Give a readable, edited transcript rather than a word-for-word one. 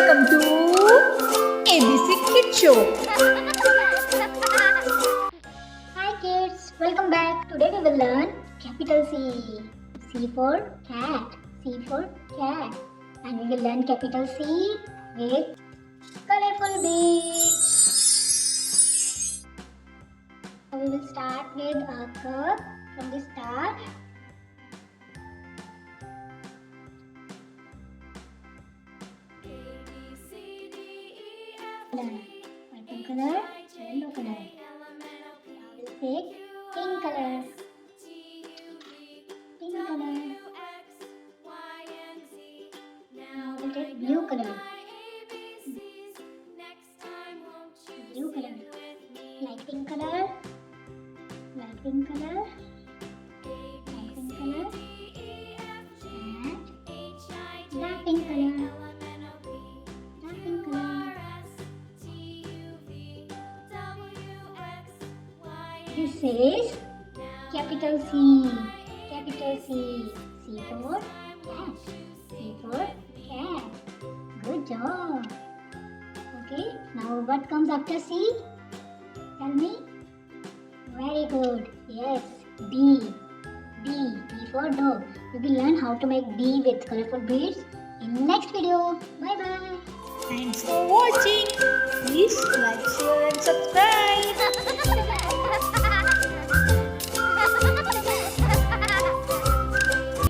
welcome to ABC Kid Show. Hi kids, welcome back. Today we will learn capital C. C for cat, C for cat. And we will learn capital C with colorful beads. So we will start with a cup from the start. Purple color, yellow color. Now we'll take pink color. Pink color. Now we'll take blue color. Blue color. Light pink color. Light pink color. Light pink color. And dark pink color. Dark pink color. This is capital C. Capital C. C for cat. C for cat. Good job. Okay, now what comes after C? Tell me. Very good. Yes, D. D. D for dog. We will learn how to make D with colorful beads in next video. Bye bye. Thanks for watching. Please like, share and subscribe.